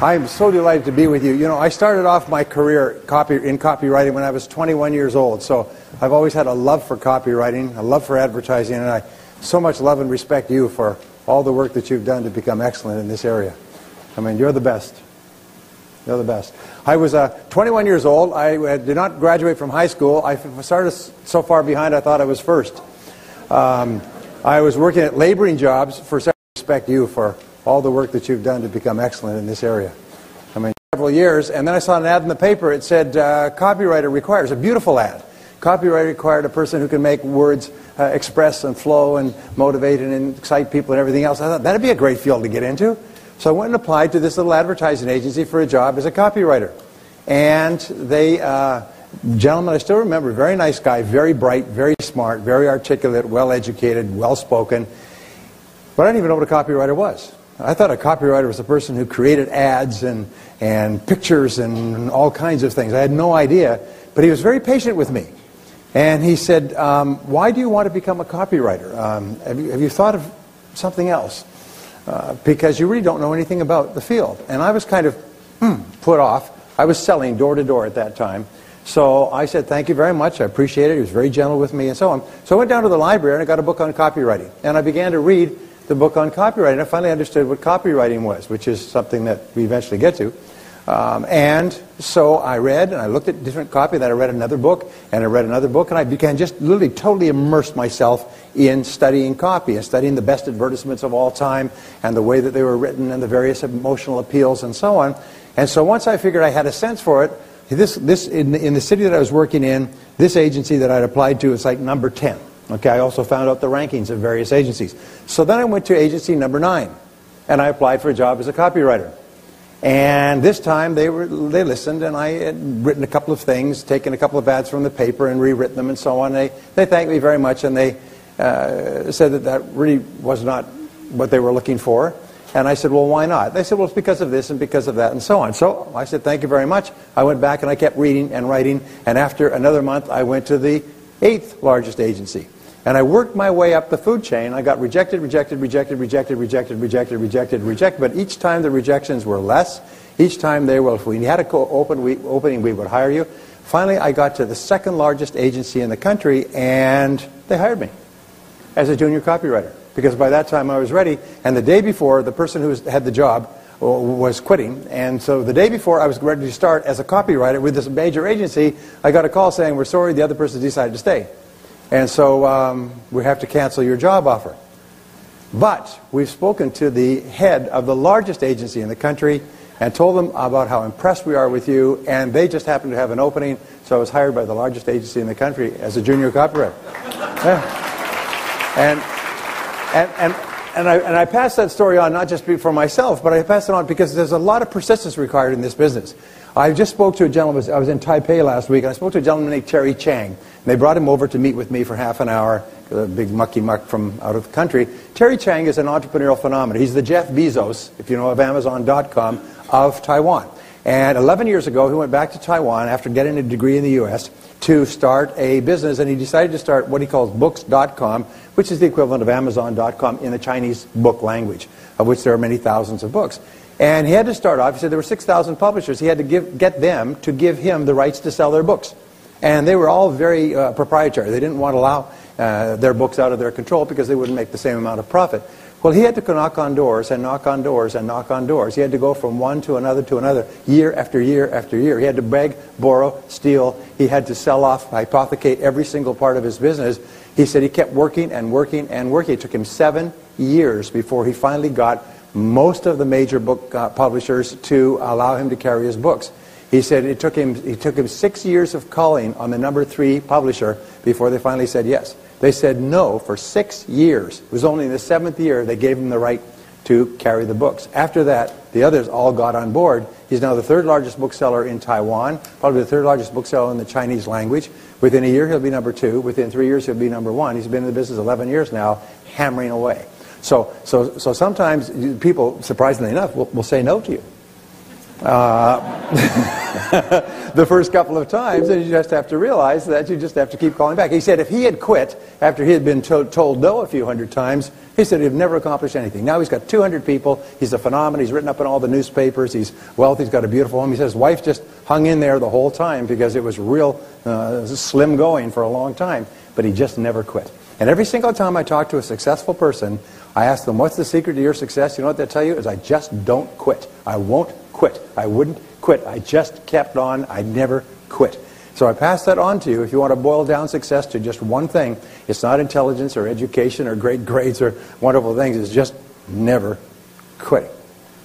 I'm so delighted to be with you. You know, I started off my career in copywriting when I was 21 years old, so I've always had a love for copywriting, a love for advertising, and I so much love and respect you for all the work that you've done to become excellent in this area. I mean, you're the best. You're the best. I was 21 years old. I did not graduate from high school. I started so far behind I thought I was first. I was working at laboring jobs for respect you for all the work that you've done to become excellent in this area. I mean, several years, and then I saw an ad in the paper. It said, copywriter requires, a beautiful ad. Copywriter required a person who can make words express and flow and motivate and excite people and everything else. I thought, that'd be a great field to get into. So I went and applied to this little advertising agency for a job as a copywriter. And they, gentleman, I still remember, very nice guy, very bright, very smart, very articulate, well-educated, well-spoken. But I didn't even know what a copywriter was. I thought a copywriter was a person who created ads and pictures and all kinds of things. I had no idea, but he was very patient with me. And he said, why do you want to become a copywriter? Have you thought of something else? Because you really don't know anything about the field. And I was kind of put off. I was selling door to door at that time. So I said, thank you very much. I appreciate it. He was very gentle with me and so on. So I went down to the library and I got a book on copywriting. And I began to read the book on copywriting. I finally understood what copywriting was, which is something that we eventually get to. And so I read, and I looked at different copy, then I read another book, and I read another book, and I began just literally totally immersed myself in studying copy, and studying the best advertisements of all time, and the way that they were written, and the various emotional appeals, and so on. And so once I figured I had a sense for it, in the city that I was working in, this agency that I'd applied to is like number 10. Okay, I also found out the rankings of various agencies. So then I went to agency number 9, and I applied for a job as a copywriter. And this time they listened, and I had written a couple of things, taken a couple of ads from the paper and rewritten them and so on. They thanked me very much, and they said that really was not what they were looking for. And I said, well, why not? They said, well, it's because of this and because of that and so on. So I said, thank you very much. I went back and I kept reading and writing, and after another month I went to the 8th largest agency. And I worked my way up the food chain. I got rejected, rejected, rejected, rejected, rejected, rejected, rejected, rejected. But each time the rejections were less. Each time they were, if we had an opening, we would hire you. Finally, I got to the 2nd largest agency in the country, and they hired me as a junior copywriter. Because by that time I was ready. And the day before, the person who had the job was quitting. And so the day before I was ready to start as a copywriter with this major agency, I got a call saying, we're sorry, the other person decided to stay. And so we have to cancel your job offer. But we've spoken to the head of the largest agency in the country and told them about how impressed we are with you, and they just happened to have an opening, so I was hired by the largest agency in the country as a junior copywriter. Yeah. And I pass that story on not just for myself, but I pass it on because there's a lot of persistence required in this business. I just spoke to a gentleman, I was in Taipei last week, and I spoke to a gentleman named Terry Chang. And they brought him over to meet with me for half an hour, a big mucky muck from out of the country. Terry Chang is an entrepreneurial phenomenon. He's the Jeff Bezos, if you know of Amazon.com, of Taiwan. And 11 years ago, he went back to Taiwan after getting a degree in the U.S. to start a business, and he decided to start what he calls Books.com, which is the equivalent of Amazon.com in the Chinese book language, of which there are many thousands of books. And he had to start off, he said there were 6,000 publishers. He had to get them to give him the rights to sell their books. And they were all very proprietary. They didn't want to allow their books out of their control because they wouldn't make the same amount of profit. Well, he had to knock on doors and knock on doors and knock on doors. He had to go from one to another, year after year after year. He had to beg, borrow, steal. He had to sell off, hypothecate every single part of his business. He said he kept working and working and working. It took him 7 years before he finally got most of the major book publishers to allow him to carry his books. He said it took him 6 years of calling on the number 3 publisher before they finally said yes. They said no for 6 years. It was only in the 7th year they gave him the right to carry the books. After that, the others all got on board. He's now the 3rd largest bookseller in Taiwan, probably the 3rd largest bookseller in the Chinese language. Within a year, he'll be number 2. Within 3 years, he'll be number 1. He's been in the business 11 years now, hammering away. So sometimes people, surprisingly enough, will say no to you. the first couple of times, and you just have to realize that you just have to keep calling back. He said if he had quit after he had been told no a few hundred times, he said he'd never accomplished anything. Now he's got 200 people. He's a phenomenon. He's written up in all the newspapers. He's wealthy. He's got a beautiful home. He says his wife just hung in there the whole time because it was real slim going for a long time, but he just never quit. And every single time I talk to a successful person, I ask them, what's the secret to your success? You know what they tell you? Is I just don't quit. I won't quit. I wouldn't quit. I just kept on. I never quit. So I pass that on to you. If you want to boil down success to just one thing, it's not intelligence or education or great grades or wonderful things. It's just never quitting.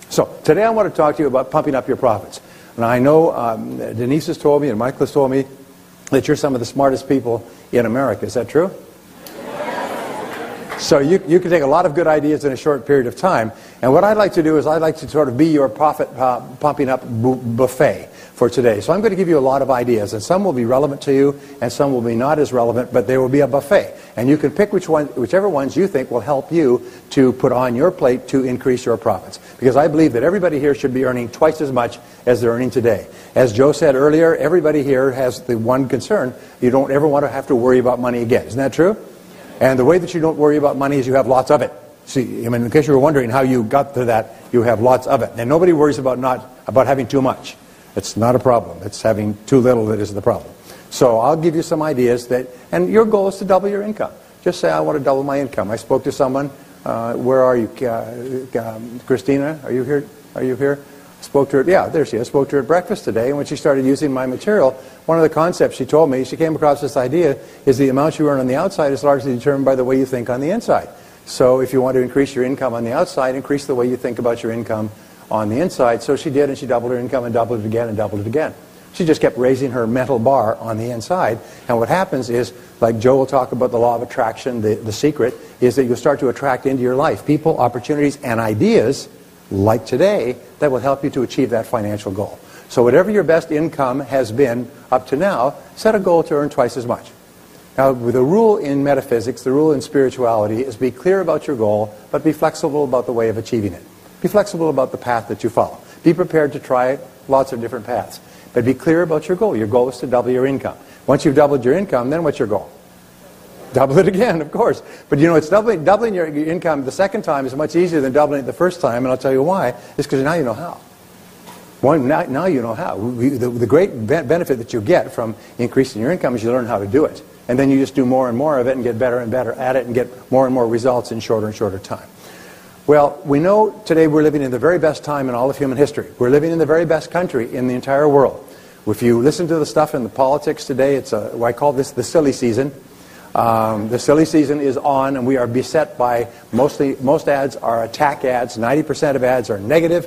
So today I want to talk to you about pumping up your profits. And I know Denise has told me and Michael has told me that you're some of the smartest people in America. Is that true? So you can take a lot of good ideas in a short period of time. And what I'd like to do is I'd like to sort of be your profit pumping up buffet for today. So I'm going to give you a lot of ideas, and some will be relevant to you, and some will be not as relevant, but there will be a buffet. And you can pick whichever ones you think will help you to put on your plate to increase your profits. Because I believe that everybody here should be earning twice as much as they're earning today. As Joe said earlier, everybody here has the one concern: you don't ever want to have to worry about money again. Isn't that true? And the way that you don't worry about money is you have lots of it. See, I mean, in case you were wondering how you got to that, you have lots of it. And nobody worries about having too much. It's not a problem. It's having too little that is the problem. So I'll give you some ideas and your goal is to double your income. Just say, I want to double my income. I spoke to someone. Where are you? Christina, are you here? Are you here? Spoke to her. Yeah, there she is. Spoke to her at breakfast today, and when she started using my material, one of the concepts she told me, she came across this idea, is the amount you earn on the outside is largely determined by the way you think on the inside. So if you want to increase your income on the outside, increase the way you think about your income on the inside. So she did, and she doubled her income and doubled it again and doubled it again. She just kept raising her mental bar on the inside. And what happens is, like Joe will talk about the law of attraction, the secret is that you'll start to attract into your life people, opportunities, and ideas like today that will help you to achieve that financial goal. So whatever your best income has been up to now, set a goal to earn twice as much. Now, the rule in metaphysics, the rule in spirituality is be clear about your goal, but be flexible about the way of achieving it. Be flexible about the path that you follow. Be prepared to try lots of different paths. But be clear about your goal. Your goal is to double your income. Once you've doubled your income, then what's your goal? Double it again, of course. But you know, it's doubling your income the second time is much easier than doubling it the first time, and I'll tell you why. It's because now you know how. Now you know how. The great benefit that you get from increasing your income is you learn how to do it. And then you just do more and more of it and get better and better at it and get more and more results in shorter and shorter time. Well, we know today we're living in the very best time in all of human history. We're living in the very best country in the entire world. If you listen to the stuff in the politics today, it's I call this the silly season. The silly season is on, and we are beset by most ads are attack ads. 90% of ads are negative.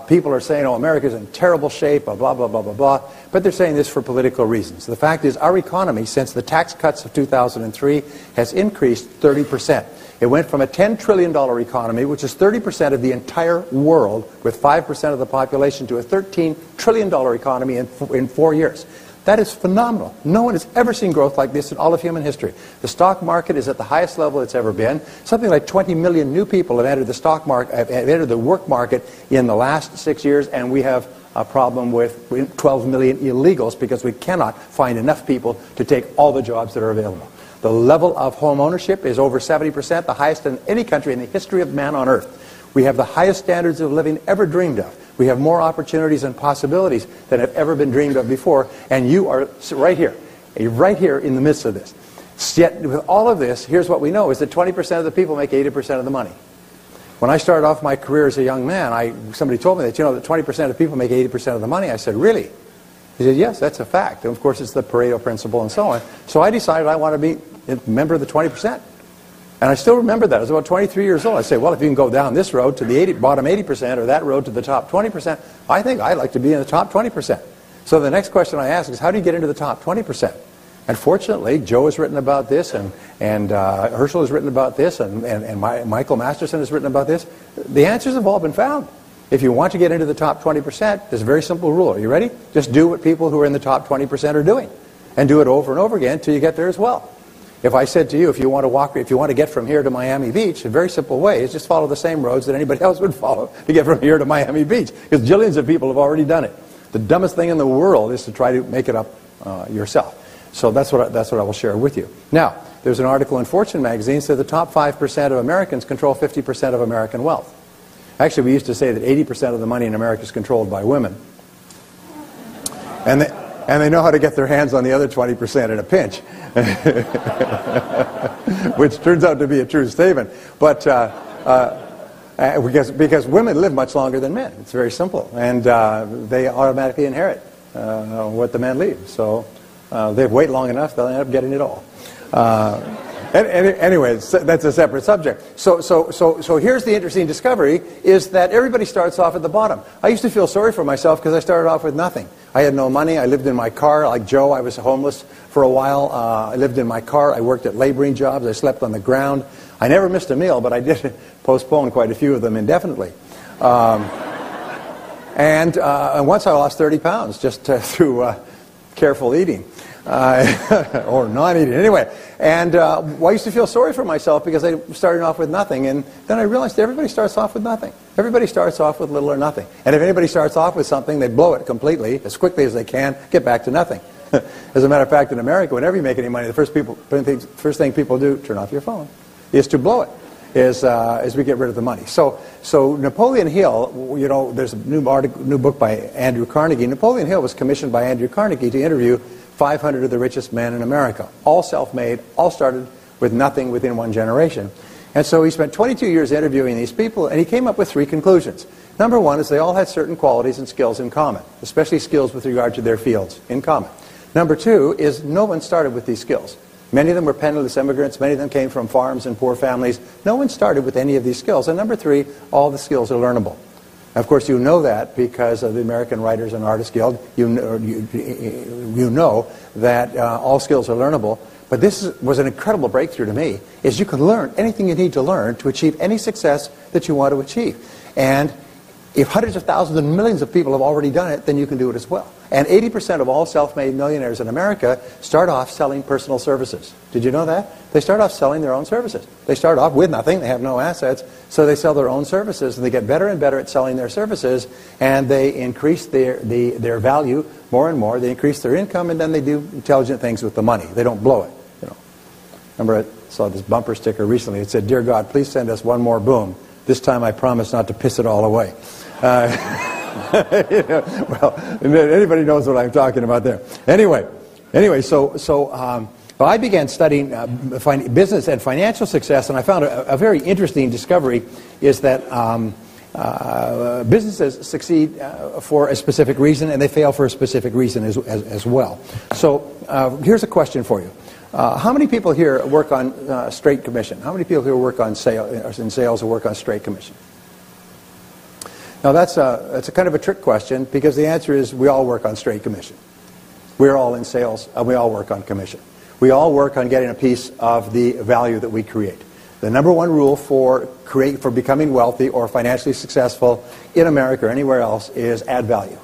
People are saying, oh, America's in terrible shape, blah, blah, blah, blah, blah. But they're saying this for political reasons. The fact is our economy, since the tax cuts of 2003, has increased 30%. It went from a $10 trillion economy, which is 30% of the entire world, with 5% of the population, to a $13 trillion economy in 4 years. That is phenomenal. No one has ever seen growth like this in all of human history. The stock market is at the highest level it's ever been. Something like 20 million new people have entered the stock market, have entered the work market in the last 6 years, and we have a problem with 12 million illegals because we cannot find enough people to take all the jobs that are available. The level of home ownership is over 70%, the highest in any country in the history of man on earth. We have the highest standards of living ever dreamed of. We have more opportunities and possibilities than have ever been dreamed of before, and you are right here in the midst of this. Yet, with all of this, here's what we know, is that 20% of the people make 80% of the money. When I started off my career as a young man, somebody told me that, that 20% of people make 80% of the money. I said, really? He said, yes, that's a fact. And of course, it's the Pareto principle and so on. So I decided I want to be a member of the 20%. And I still remember that. I was about 23 years old. I say, well, if you can go down this road to the bottom 80% or that road to the top 20%, I think I'd like to be in the top 20%. So the next question I ask is, how do you get into the top 20%? And fortunately, Joe has written about this, and Herschel has written about this, and Michael Masterson has written about this. The answers have all been found. If you want to get into the top 20%, there's a very simple rule. Are you ready? Just do what people who are in the top 20% are doing. And do it over and over again until you get there as well. If I said to you, if you want to get from here to Miami Beach, a very simple way is just follow the same roads that anybody else would follow to get from here to Miami Beach. Because jillions of people have already done it. The dumbest thing in the world is to try to make it up yourself. So that's what I will share with you. Now, there's an article in Fortune magazine that says the top 5% of Americans control 50% of American wealth. Actually, we used to say that 80% of the money in America is controlled by women. And they know how to get their hands on the other 20% in a pinch. Which turns out to be a true statement. But because women live much longer than men. It's very simple. And they automatically inherit what the men leave. So they wait long enough, they'll end up getting it all. Anyway, that's a separate subject. So here's the interesting discovery, is that everybody starts off at the bottom. I used to feel sorry for myself because I started off with nothing. I had no money. I lived in my car. Like Joe, I was homeless for a while. I lived in my car. I worked at laboring jobs. I slept on the ground. I never missed a meal, but I did postpone quite a few of them indefinitely. And once I lost 30 pounds just through careful eating. Or non-eating. Anyway, and I used to feel sorry for myself because I started off with nothing, and then I realized everybody starts off with nothing. Everybody starts off with little or nothing. And if anybody starts off with something, they blow it completely, as quickly as they can, get back to nothing. As a matter of fact, in America, whenever you make any money, the first thing people do, turn off your phone, is to blow it, is we get rid of the money. So Napoleon Hill, you know, there's a new book by Andrew Carnegie. Napoleon Hill was commissioned by Andrew Carnegie to interview 500 of the richest men in America, all self-made, all started with nothing within one generation. And so he spent 22 years interviewing these people, and he came up with 3 conclusions. Number one is they all had certain qualities and skills in common, especially skills with regard to their fields in common. Number 2 is no one started with these skills. Many of them were penniless immigrants. Many of them came from farms and poor families. No one started with any of these skills. And number 3, all the skills are learnable. Of course, you know that because of the American Writers and Artists Guild. You know that all skills are learnable. But this was an incredible breakthrough to me, is you can learn anything you need to learn to achieve any success that you want to achieve. And if hundreds of thousands and millions of people have already done it, then you can do it as well. And 80% of all self-made millionaires in America start off selling personal services. Did you know that? They start off selling their own services. They start off with nothing. They have no assets. So they sell their own services, and they get better and better at selling their services, and they increase their value more and more. They increase their income, and then they do intelligent things with the money. They don't blow it. You know. Remember, I saw this bumper sticker recently. It said, "Dear God, please send us one more boom. This time I promise not to piss it all away." You know, well, anybody knows what I'm talking about there. Anyway, so I began studying business and financial success, and I found a very interesting discovery is that businesses succeed for a specific reason, and they fail for a specific reason as well. So here's a question for you. How many people here work on straight commission? How many people here work on in sales or work on straight commission? Now that's a kind of a trick question, because the answer is we all work on straight commission. We're all in sales, and we all work on commission. We all work on getting a piece of the value that we create. The number one rule for becoming wealthy or financially successful in America or anywhere else is add value.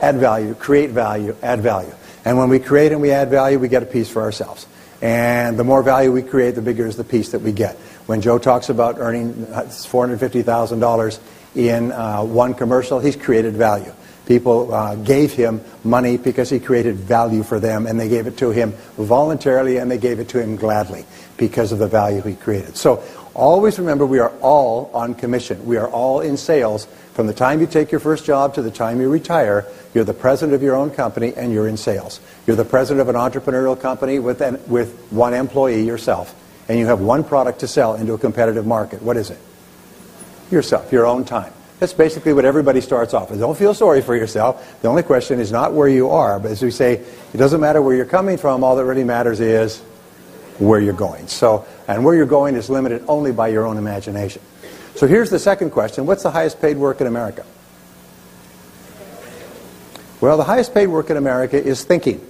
Add value, create value, add value. And when we create and we add value, we get a piece for ourselves. And the more value we create, the bigger is the piece that we get. When Joe talks about earning $450,000 in one commercial, he's created value. People gave him money because he created value for them, and they gave it to him voluntarily, and they gave it to him gladly because of the value he created. So always remember, we are all on commission. We are all in sales. From the time you take your first job to the time you retire, you're the president of your own company, and you're in sales. You're the president of an entrepreneurial company with one employee, yourself, and you have one product to sell into a competitive market. What is it? Yourself, your own time. That's basically what everybody starts off with. Don't feel sorry for yourself. The only question is not where you are, but as we say, it doesn't matter where you're coming from. All that really matters is where you're going. So, and where you're going is limited only by your own imagination. So here's the second question. What's the highest paid work in America? Well, the highest paid work in America is thinking.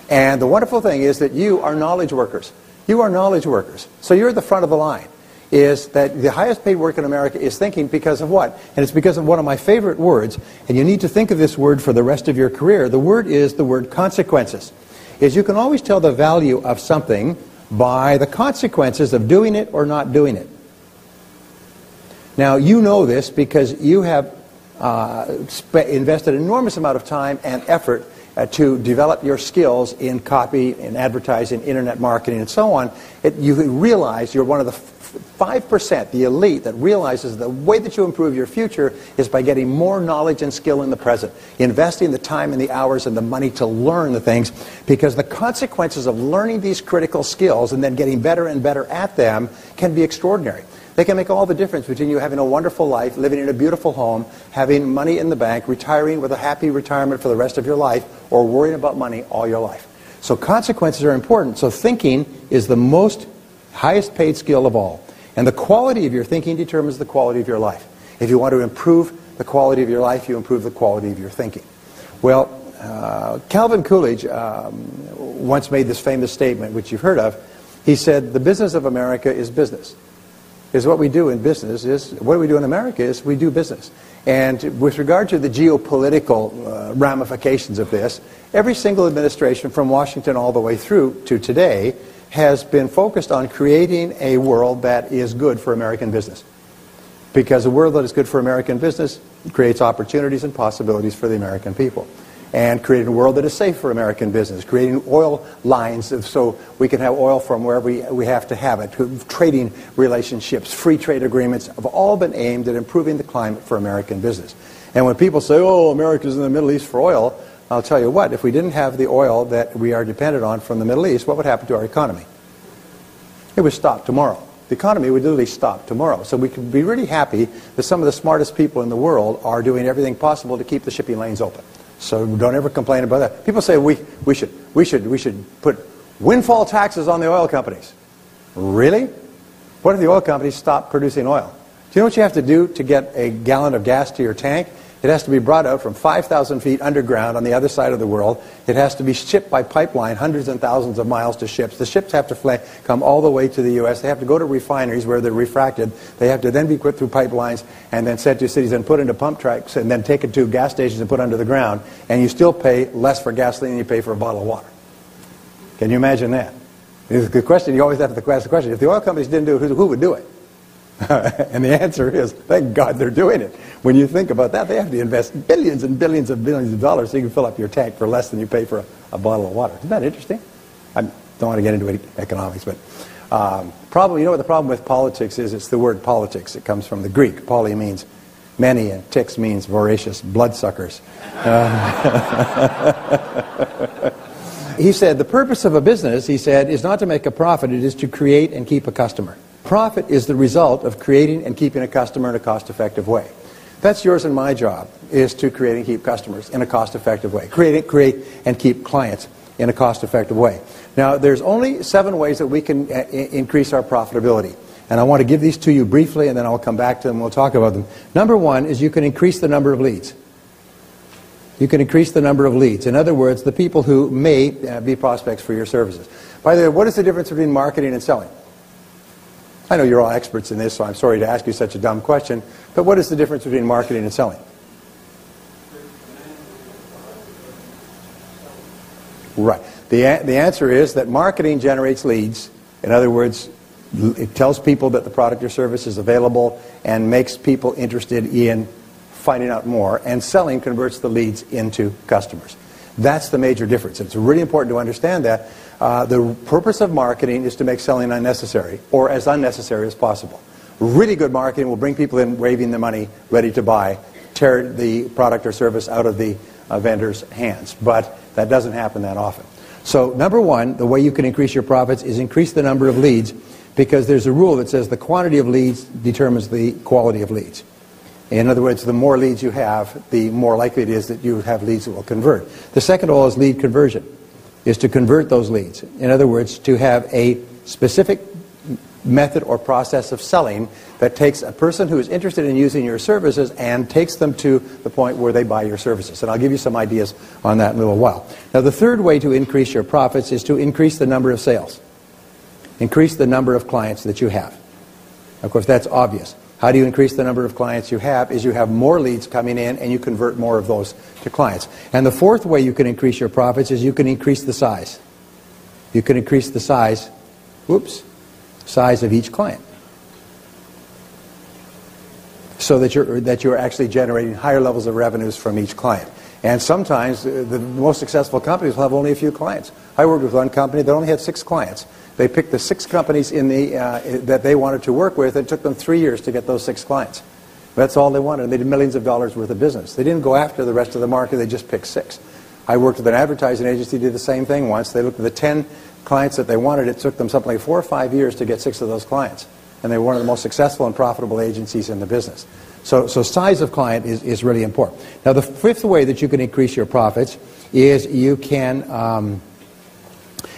And the wonderful thing is that you are knowledge workers. You are knowledge workers. So you're at the front of the line. Is that the highest paid work in America is thinking, because of what? And it's because of one of my favorite words, and you need to think of this word for the rest of your career. The word is the word consequences. Is you can always tell the value of something by the consequences of doing it or not doing it. Now, you know this because you have invested an enormous amount of time and effort to develop your skills in copy, in advertising, internet marketing, and so on, you realize you're one of the 5%, the elite, that realizes the way that you improve your future is by getting more knowledge and skill in the present, investing the time and the hours and the money to learn the things, because the consequences of learning these critical skills and then getting better and better at them can be extraordinary. They can make all the difference between you having a wonderful life, living in a beautiful home, having money in the bank, retiring with a happy retirement for the rest of your life, or worrying about money all your life. So consequences are important. So thinking is the most highest paid skill of all. And the quality of your thinking determines the quality of your life. If you want to improve the quality of your life, you improve the quality of your thinking. Well, Calvin Coolidge once made this famous statement, which you've heard of. He said, the business of America is business. Is what we do in business is, what we do in America is we do business. And with regard to the geopolitical ramifications of this, every single administration from Washington all the way through to today has been focused on creating a world that is good for American business. Because a world that is good for American business creates opportunities and possibilities for the American people. And creating a world that is safe for American business, creating oil lines so we can have oil from wherever we have to have it, trading relationships, free trade agreements have all been aimed at improving the climate for American business. And when people say, oh, America's in the Middle East for oil, I'll tell you what, if we didn't have the oil that we are dependent on from the Middle East, what would happen to our economy? It would stop tomorrow. The economy would literally stop tomorrow. So we can be really happy that some of the smartest people in the world are doing everything possible to keep the shipping lanes open. So don't ever complain about that. People say we should put windfall taxes on the oil companies. Really? What if the oil companies stop producing oil? Do you know what you have to do to get a gallon of gas to your tank? It has to be brought out from 5,000 feet underground on the other side of the world. It has to be shipped by pipeline hundreds and thousands of miles to ships. The ships have to come all the way to the U.S. They have to go to refineries where they're refracted. They have to then be put through pipelines and then sent to cities and put into pump trucks and then taken to gas stations and put under the ground. And you still pay less for gasoline than you pay for a bottle of water. Can you imagine that? It's a good question. You always have to ask the question, if the oil companies didn't do it, who would do it? And the answer is, thank God they're doing it. When you think about that, they have to invest billions and billions and billions of dollars so you can fill up your tank for less than you pay for a bottle of water. Isn't that interesting? I don't want to get into economics, but you know what the problem with politics is? It's the word politics. It comes from the Greek. Poly means many, and tix means voracious bloodsuckers. He said, the purpose of a business, he said, is not to make a profit, it is to create and keep a customer. Profit is the result of creating and keeping a customer in a cost-effective way. That's yours and my job, is to create and keep customers in a cost-effective way. Create and keep clients in a cost-effective way. Now, there's only 7 ways that we can increase our profitability. And I want to give these to you briefly, and then I'll come back to them and we'll talk about them. Number 1 is you can increase the number of leads. You can increase the number of leads. In other words, the people who may be prospects for your services. By the way, what is the difference between marketing and selling? I know you're all experts in this, so I'm sorry to ask you such a dumb question, but what is the difference between marketing and selling? Right. The answer is that marketing generates leads. In other words, it tells people that the product or service is available and makes people interested in finding out more, and selling converts the leads into customers. That's the major difference. It's really important to understand that. The purpose of marketing is to make selling unnecessary, or as unnecessary as possible. Really good marketing will bring people in waving the money, ready to buy, tear the product or service out of the vendor's hands. But that doesn't happen that often. So number 1, the way you can increase your profits is increase the number of leads, because there's a rule that says the quantity of leads determines the quality of leads. In other words, the more leads you have, the more likely it is that you have leads that will convert. The second of all is lead conversion, is to convert those leads. In other words, to have a specific method or process of selling that takes a person who is interested in using your services and takes them to the point where they buy your services. And I'll give you some ideas on that in a little while. Now, the third way to increase your profits is to increase the number of sales. Increase the number of clients that you have. Of course, that's obvious. How do you increase the number of clients you have? Is you have more leads coming in and you convert more of those to clients. And the fourth way you can increase your profits is you can increase the size. You can increase the size of each client. so that you're actually generating higher levels of revenues from each client. And sometimes the most successful companies will have only a few clients. I worked with one company that only had 6 clients. They picked the 6 companies that they wanted to work with. It took them 3 years to get those 6 clients. That's all they wanted. They did millions of dollars worth of business. They didn't go after the rest of the market. They just picked 6. I worked with an advertising agency, did the same thing once. They looked at the 10 clients that they wanted. It took them something like 4 or 5 years to get 6 of those clients. And they were one of the most successful and profitable agencies in the business. So size of client is really important. Now, the 5th way that you can increase your profits is you can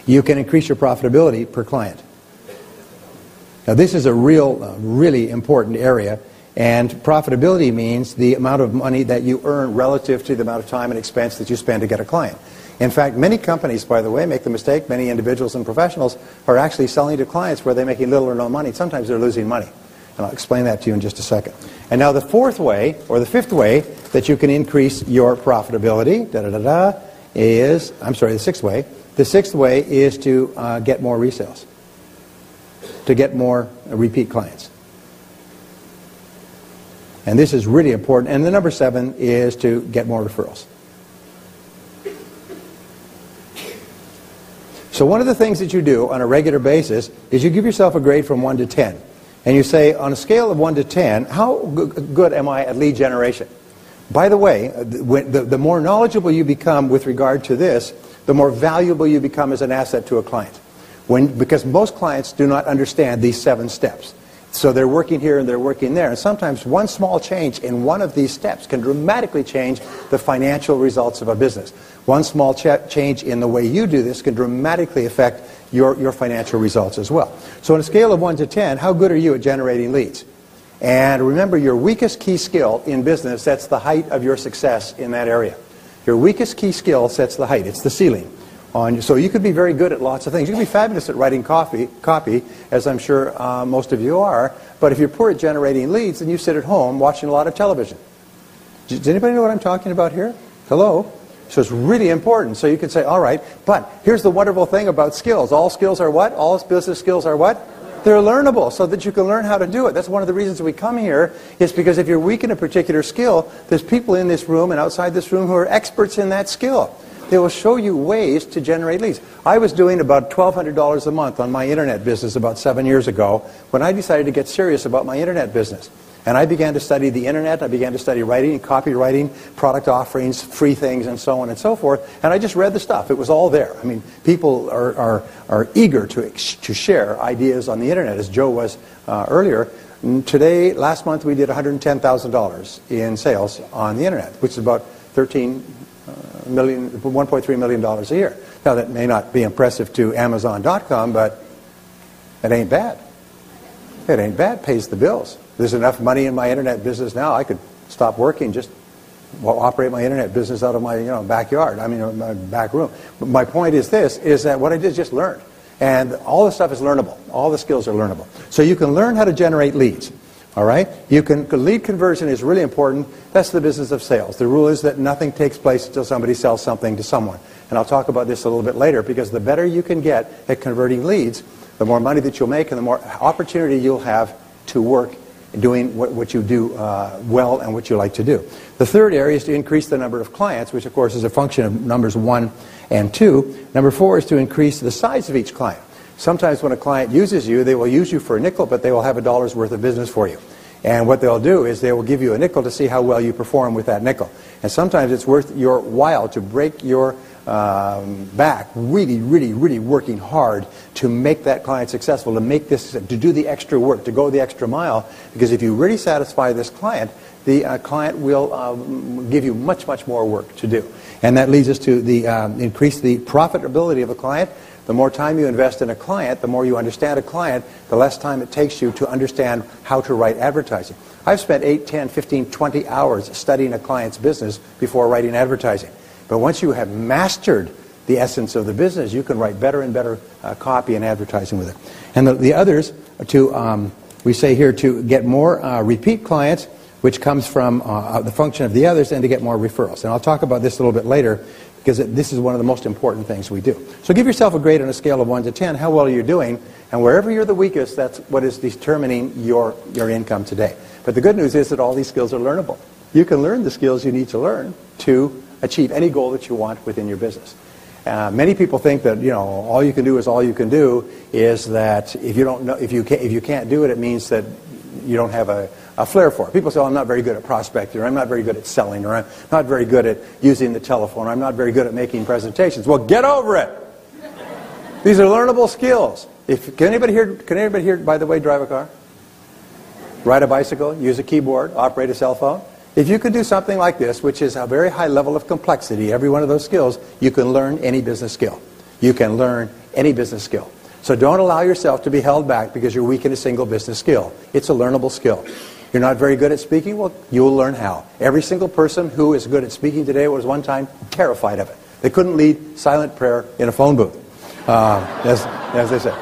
increase your profitability per client. Now, this is a really important area. And profitability means the amount of money that you earn relative to the amount of time and expense that you spend to get a client. In fact, many companies, by the way, make the mistake, many individuals and professionals are actually selling to clients where they're making little or no money. Sometimes they're losing money. And I'll explain that to you in just a second. And now the 4th way, or the 5th way, that you can increase your profitability, is, the 6th way. The 6th way is to get more resales, to get more repeat clients. And this is really important. And the number 7 is to get more referrals. So one of the things that you do on a regular basis is you give yourself a grade from 1 to 10. And you say, on a scale of 1 to 10, how good am I at lead generation? By the way, the more knowledgeable you become with regard to this, the more valuable you become as an asset to a client. Because most clients do not understand these 7 steps. So they're working here and they're working there. And sometimes one small change in one of these steps can dramatically change the financial results of a business. One small change in the way you do this can dramatically affect your financial results as well. So on a scale of 1 to 10, how good are you at generating leads? And remember, your weakest key skill in business sets the height of your success in that area. Your weakest key skill sets the height. It's the ceiling. So you could be very good at lots of things. You could be fabulous at writing copy, as I'm sure most of you are. But if you're poor at generating leads, then you sit at home watching a lot of television. Does anybody know what I'm talking about here? Hello? So it's really important. So you could say, all right, but here's the wonderful thing about skills. All skills are what? All business skills are what? They're learnable, so that you can learn how to do it. That's one of the reasons we come here, is because if you're weak in a particular skill, there's people in this room and outside this room who are experts in that skill. They will show you ways to generate leads. I was doing about $1,200 a month on my internet business about 7 years ago when I decided to get serious about my internet business. And I began to study the internet. I began to study writing, copywriting, product offerings, free things, and so on and so forth. And I just read the stuff. It was all there. I mean, people are eager to share ideas on the internet, as Joe was earlier. Today, last month, we did $110,000 in sales on the internet, which is about $1.3 million a year. Now, that may not be impressive to Amazon.com, but it ain't bad. It ain't bad. Pays the bills. There's enough money in my internet business now. I could stop working, just operate my internet business out of my backyard. I mean, my back room. But my point is this: is that what I did is just learn, and all the stuff is learnable. All the skills are learnable. So you can learn how to generate leads. All right? Lead conversion is really important. That's the business of sales. The rule is that nothing takes place until somebody sells something to someone. And I'll talk about this a little bit later, because the better you can get at converting leads, the more money that you'll make and the more opportunity you'll have to work doing what you do well and what you like to do. The third area is to increase the number of clients, which of course is a function of numbers 1 and 2. Number 4 is to increase the size of each client. Sometimes when a client uses you, they will use you for a nickel, but they will have $1 worth of business for you. And what they'll do is they will give you a nickel to see how well you perform with that nickel. And sometimes it's worth your while to break your back, really working hard to make that client successful, to do the extra work, to go the extra mile. Because if you really satisfy this client, the client will give you much more work to do. And that leads us to increase the profitability of a client. The more time you invest in a client, the more you understand a client, the less time it takes you to understand how to write advertising. I've spent 8, 10, 15, 20 hours studying a client's business before writing advertising. But once you have mastered the essence of the business, you can write better and better copy and advertising with it. And the others, we say here, to get more repeat clients, which comes from the function of the others, and to get more referrals. And I'll talk about this a little bit later, because this is one of the most important things we do. So give yourself a grade on a scale of 1 to 10, how well you're doing, and wherever you're the weakest, that's what is determining your income today. But the good news is that all these skills are learnable. You can learn the skills you need to learn to achieve any goal that you want within your business. Many people think that all you can do is all you can do. Is that if you don't know, if you can't do it, it means that you don't have a flair for it. People say, "Oh, I'm not very good at prospecting, or I'm not very good at selling, or I'm not very good at using the telephone, or I'm not very good at making presentations." Well, get over it. These are learnable skills. Can anybody here, by the way, drive a car? Ride a bicycle? Use a keyboard? Operate a cell phone? If you could do something like this, which is a very high level of complexity, every one of those skills, you can learn any business skill. You can learn any business skill. So don't allow yourself to be held back because you're weak in a single business skill. It's a learnable skill. You're not very good at speaking? Well, you'll learn how. Every single person who is good at speaking today was one time terrified of it. They couldn't lead silent prayer in a phone booth, as they say.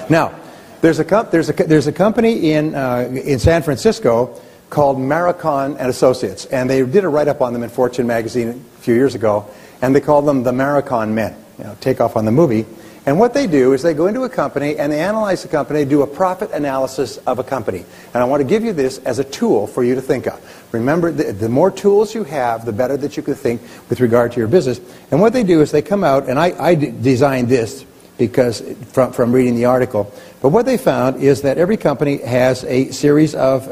Now, there's a company in San Francisco called Maricon and Associates, and they did a write-up on them in Fortune magazine a few years ago, and they called them the Maricon Men. Take off on the movie. And what they do is they go into a company and they analyze the company, do a profit analysis of a company. And I want to give you this as a tool for you to think of. Remember, the more tools you have, the better that you can think with regard to your business. And what they do is they come out, and I designed this because from reading the article. But what they found is that every company has a series of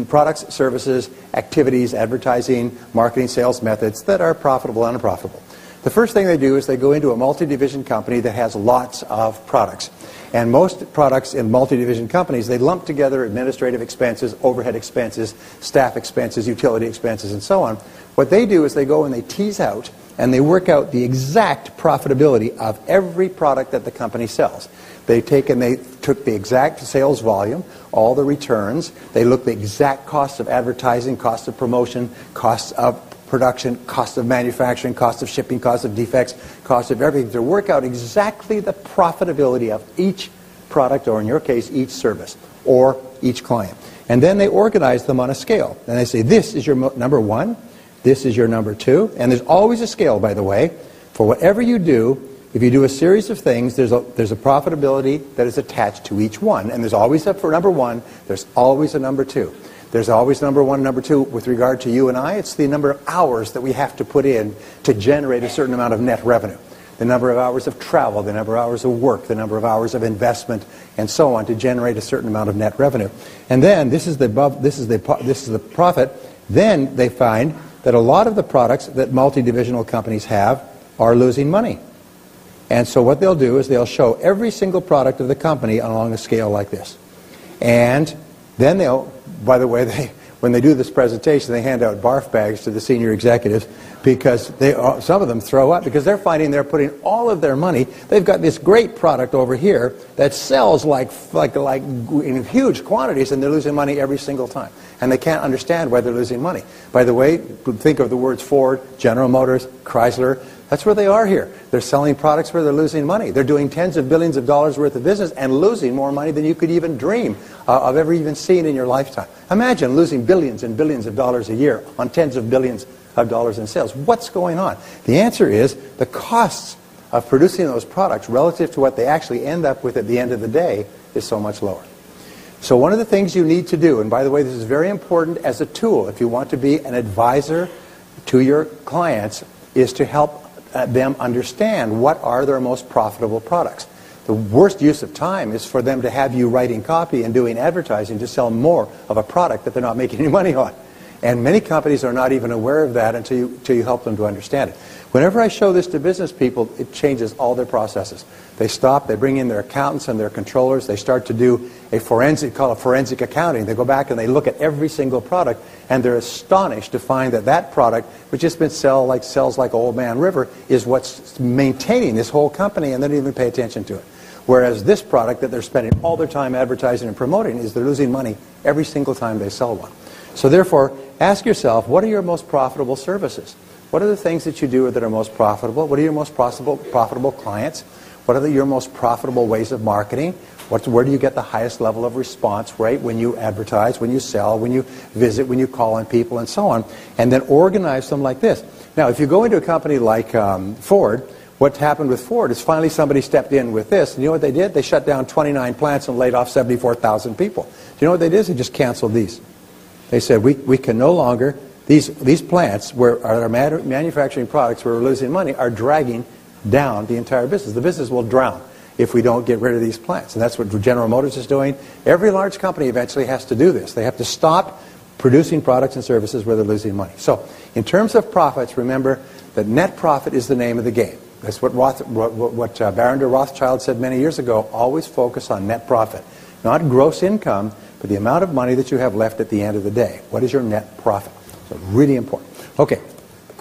products, services, activities, advertising, marketing, sales methods that are profitable and unprofitable. The first thing they do is they go into a multi-division company that has lots of products. And most products in multi-division companies, they lump together administrative expenses, overhead expenses, staff expenses, utility expenses, and so on. What they do is they go and they tease out and they work out the exact profitability of every product that the company sells. They took the exact sales volume, all the returns. They look the exact costs of advertising, costs of promotion, costs of production, cost of manufacturing, cost of shipping, cost of defects, cost of everything, to work out exactly the profitability of each product, or in your case, each service, or each client. And then they organize them on a scale. And they say, this is your number one, this is your number two, and there's always a scale, by the way, for whatever you do. If you do a series of things, there's a profitability that is attached to each one. And there's always a, for number one, there's always a number two. There's always number one and number two. With regard to you and I, it's the number of hours that we have to put in to generate a certain amount of net revenue. The number of hours of travel, the number of hours of work, the number of hours of investment, and so on to generate a certain amount of net revenue. And then this is the profit. Then they find that a lot of the products that multi-divisional companies have are losing money. And so what they'll do is they'll show every single product of the company along a scale like this. And then they'll, by the way, when they do this presentation, they hand out barf bags to the senior executives because some of them throw up because they're finding they're putting all of their money. They've got this great product over here that sells like in huge quantities, and they're losing money every single time. And they can't understand why they're losing money. By the way, think of the words Ford, General Motors, Chrysler. That's where they are here. They're selling products where they're losing money. They're doing tens of billions of dollars worth of business and losing more money than you could even dream of ever even seeing in your lifetime. Imagine losing billions and billions of dollars a year on tens of billions of dollars in sales. What's going on? The answer is the costs of producing those products relative to what they actually end up with at the end of the day is so much lower. So one of the things you need to do, and by the way, this is very important as a tool if you want to be an advisor to your clients, is to help them understand what are their most profitable products. The worst use of time is for them to have you writing copy and doing advertising to sell more of a product that they're not making any money on. And many companies are not even aware of that until you help them to understand it. Whenever I show this to business people, it changes all their processes. They stop, they bring in their accountants and their controllers, they start to do call it forensic accounting. They go back and they look at every single product, and they're astonished to find that that product, which has been sells like Old Man River, is what's maintaining this whole company, and they don't even pay attention to it. Whereas this product that they're spending all their time advertising and promoting is they're losing money every single time they sell one. So therefore, ask yourself, what are your most profitable services? What are the things that you do that are most profitable? What are your most profitable clients? What are your most profitable ways of marketing? Where do you get the highest level of response rate when you advertise, when you sell, when you visit, when you call on people, and so on? And then organize them like this. Now, if you go into a company like Ford, What happened with Ford is finally somebody stepped in with this, and you know what they did? They shut down 29 plants and laid off 74,000 people. Do you know what they did? They just canceled these. They said, we can no longer, these plants where are manufacturing products where we're losing money are dragging down the entire business. The business will drown if we don't get rid of these plants. And that's what General Motors is doing. Every large company eventually has to do this. They have to stop producing products and services where they're losing money. So in terms of profits, remember that net profit is the name of the game. That's what Baron de Rothschild said many years ago. Always focus on net profit. Not gross income, but the amount of money that you have left at the end of the day. What is your net profit? So really important. Okay.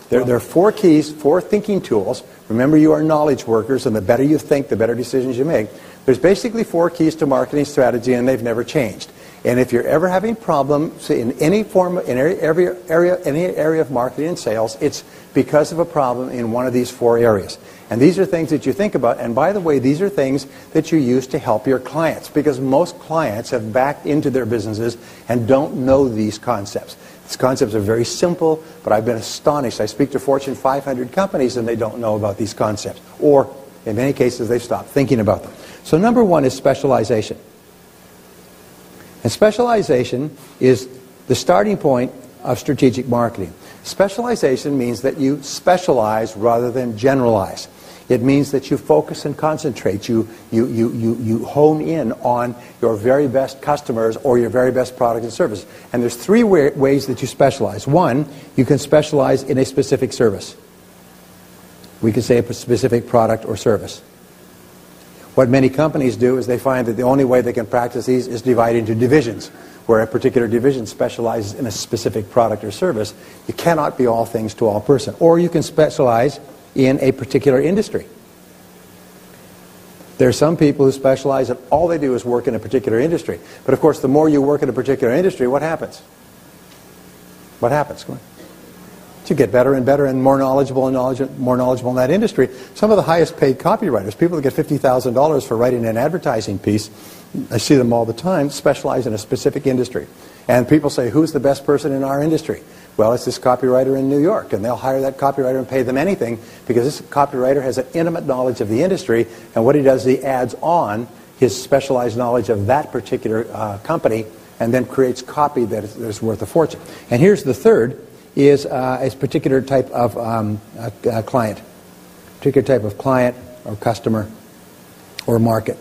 There are 4 keys, 4 thinking tools. Remember, you are knowledge workers, and the better you think, the better decisions you make. There's basically 4 keys to marketing strategy, and they've never changed. And if you're ever having problems in any form, in any area of marketing and sales, it's because of a problem in one of these 4 areas. And these are things that you think about. And by the way, these are things that you use to help your clients, because most clients have backed into their businesses and don't know these concepts. These concepts are very simple, but I've been astonished. I speak to Fortune 500 companies and they don't know about these concepts. Or, in many cases, they've stopped thinking about them. So number 1 is specialization. And specialization is the starting point of strategic marketing. Specialization means that you specialize rather than generalize. It means that you focus and concentrate. You hone in on your very best customers or your very best product and service. And there's 3 ways that you specialize. 1, you can specialize in a specific service. We can say a specific product or service. What many companies do is they find that the only way they can practice these is divide into divisions, where a particular division specializes in a specific product or service. You cannot be all things to all person. Or you can specialize in a particular industry. There are some people who specialize and all they do is work in a particular industry. But of course, the more you work in a particular industry, what happens? What happens? Come on. You get better and better and more knowledgeable in that industry. Some of the highest paid copywriters, people that get $50,000 for writing an advertising piece, I see them all the time, specialize in a specific industry. And people say, who's the best person in our industry? Well, it's this copywriter in New York, and they'll hire that copywriter and pay them anything because this copywriter has an intimate knowledge of the industry, and what he does is he adds on his specialized knowledge of that particular company and then creates copy that is worth a fortune. And here's the third, is a particular type of client. Particular type of client or customer or market.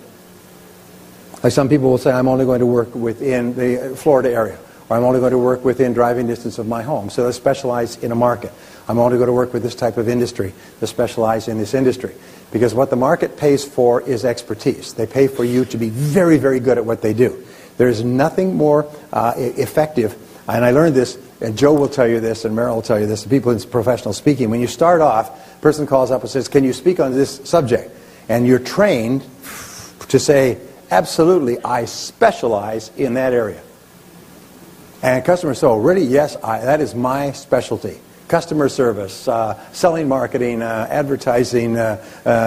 Like some people will say, I'm only going to work within the Florida area, or I'm only going to work within driving distance of my home. So they specialize in a market. I'm only going to work with this type of industry. They specialize in this industry. Because what the market pays for is expertise. They pay for you to be very, very good at what they do. There's nothing more effective, and I learned this, and Joe will tell you this, and Merrill will tell you this, the people in professional speaking. When you start off, a person calls up and says, can you speak on this subject? And you're trained to say, absolutely, I specialize in that area. And customers say, oh, really? Yes, that is my specialty. Customer service, selling, marketing, advertising,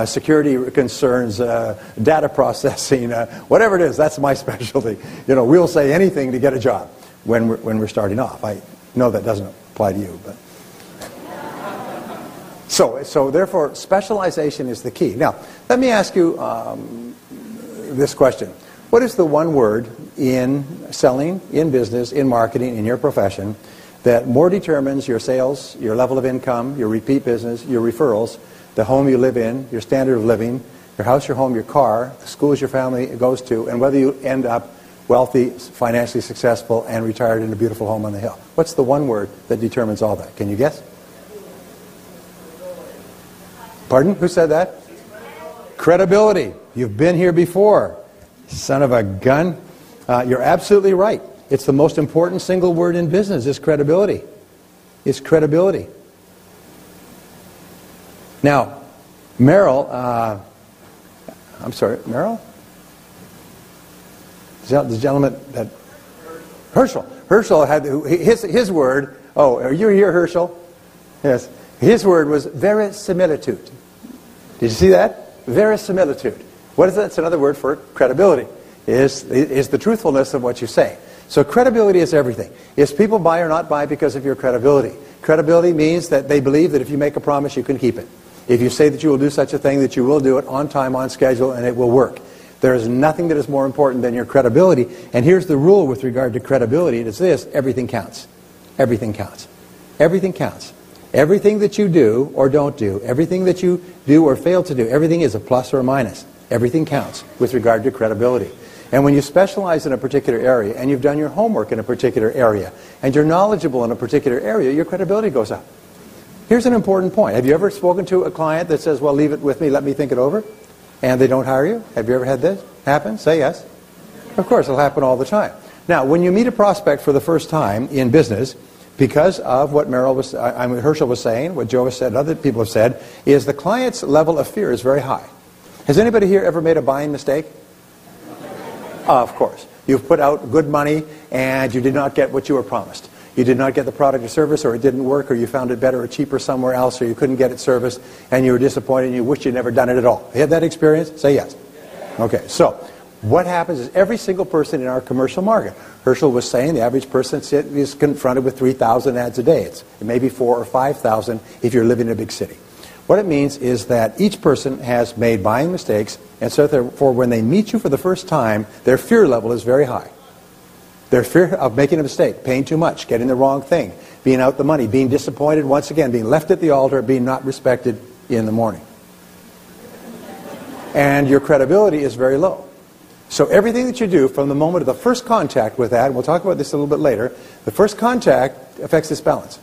security concerns, data processing, whatever it is, that's my specialty. You know, we'll say anything to get a job when we're starting off. I know that doesn't apply to you, but so therefore specialization is the key. Now, let me ask you this question. What is the one word in selling, in business, in marketing, in your profession that more determines your sales, your level of income, your repeat business, your referrals, the home you live in, your standard of living, your house, your home, your car, the schools your family goes to, and whether you end up wealthy, financially successful, and retired in a beautiful home on the hill? What's the one word that determines all that? Can you guess? Pardon? Who said that? Credibility. You've been here before. Son of a gun. You're absolutely right. It's the most important single word in business is credibility. It's credibility. Now, Merrill, I'm sorry, Merrill? The gentleman that... Herschel. Herschel had his word. Oh, are you here, Herschel? Yes. His word was verisimilitude. Did you see that? Verisimilitude. What is that? It's another word for credibility. Is the truthfulness of what you say. So credibility is everything. Is people buy or not buy because of your credibility? Credibility means that they believe that if you make a promise, you can keep it. If you say that you will do such a thing, that you will do it on time, on schedule, and it will work. There is nothing that is more important than your credibility. And here's the rule with regard to credibility. It is this: everything counts. Everything counts. Everything counts. Everything that you do or don't do, everything that you do or fail to do, everything is a plus or a minus. Everything counts with regard to credibility. And when you specialize in a particular area, and you've done your homework in a particular area, and you're knowledgeable in a particular area, your credibility goes up. Here's an important point. Have you ever spoken to a client that says, well, leave it with me, let me think it over, and they don't hire you? Have you ever had this happen? Say yes. Of course, it'll happen all the time. Now, when you meet a prospect for the first time in business, because of what Herschel was saying, what Joe has said, other people have said, is the client's level of fear is very high. Has anybody here ever made a buying mistake? Of course. You've put out good money and you did not get what you were promised. You did not get the product or service, or it didn't work, or you found it better or cheaper somewhere else, or you couldn't get it serviced, and you were disappointed and you wished you'd never done it at all. Have you had that experience? Say yes. Okay, so what happens is every single person in our commercial market, Herschel was saying the average person is confronted with 3,000 ads a day. It may be 4,000 or 5,000 if you're living in a big city. What it means is that each person has made buying mistakes, and so therefore when they meet you for the first time, their fear level is very high. Their fear of making a mistake, paying too much, getting the wrong thing, being out the money, being disappointed once again, being left at the altar, being not respected in the morning. And your credibility is very low. So everything that you do from the moment of the first contact with that, and we'll talk about this a little bit later, the first contact affects this balance.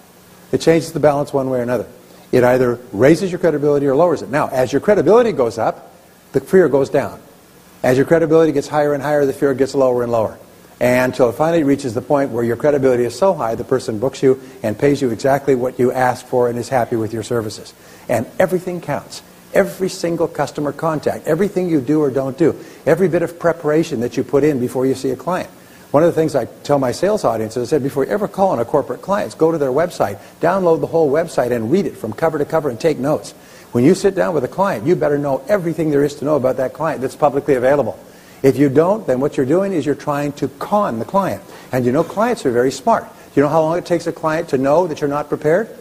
It changes the balance one way or another. It either raises your credibility or lowers it. Now, as your credibility goes up, the fear goes down. As your credibility gets higher and higher, the fear gets lower and lower. And until it finally reaches the point where your credibility is so high, the person books you and pays you exactly what you asked for and is happy with your services. And everything counts. Every single customer contact, everything you do or don't do, every bit of preparation that you put in before you see a client. One of the things I tell my sales audience is I said, before you ever call on a corporate client, go to their website, download the whole website and read it from cover to cover and take notes. When you sit down with a client, you better know everything there is to know about that client that's publicly available. If you don't, then what you're doing is you're trying to con the client. And you know, clients are very smart. You know how long it takes a client to know that you're not prepared? You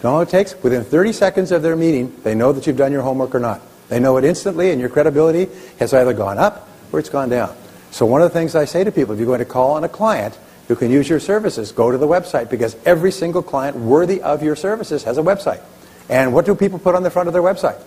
know how long it takes? Within 30 seconds of their meeting, they know that you've done your homework or not. They know it instantly, and your credibility has either gone up or it's gone down. So one of the things I say to people, if you're going to call on a client who can use your services, go to the website, because every single client worthy of your services has a website. And what do people put on the front of their website?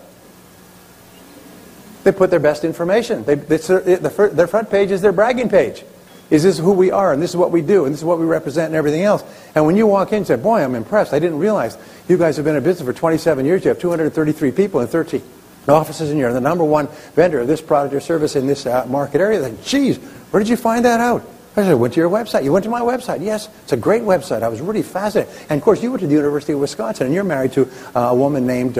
They put their best information. Their front page is their bragging page. Is this who we are, and this is what we do, and this is what we represent, and everything else. And when you walk in and say, boy, I'm impressed. I didn't realize you guys have been in business for 27 years. You have 233 people in 13 offices, and you're the #1 vendor of this product or service in this market area. Then, geez, where did you find that out? I said, I went to your website. You went to my website. Yes, it's a great website. I was really fascinated. And, of course, you went to the University of Wisconsin, and you're married to a woman named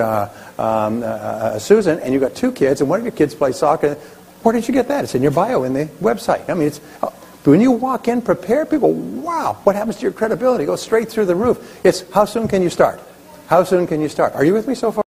Susan, and you've got 2 kids, and one of your kids plays soccer. Where did you get that? It's in your bio in the website. I mean, it's when you walk in prepared, people, wow, what happens to your credibility? It goes straight through the roof. It's how soon can you start? How soon can you start? Are you with me so far?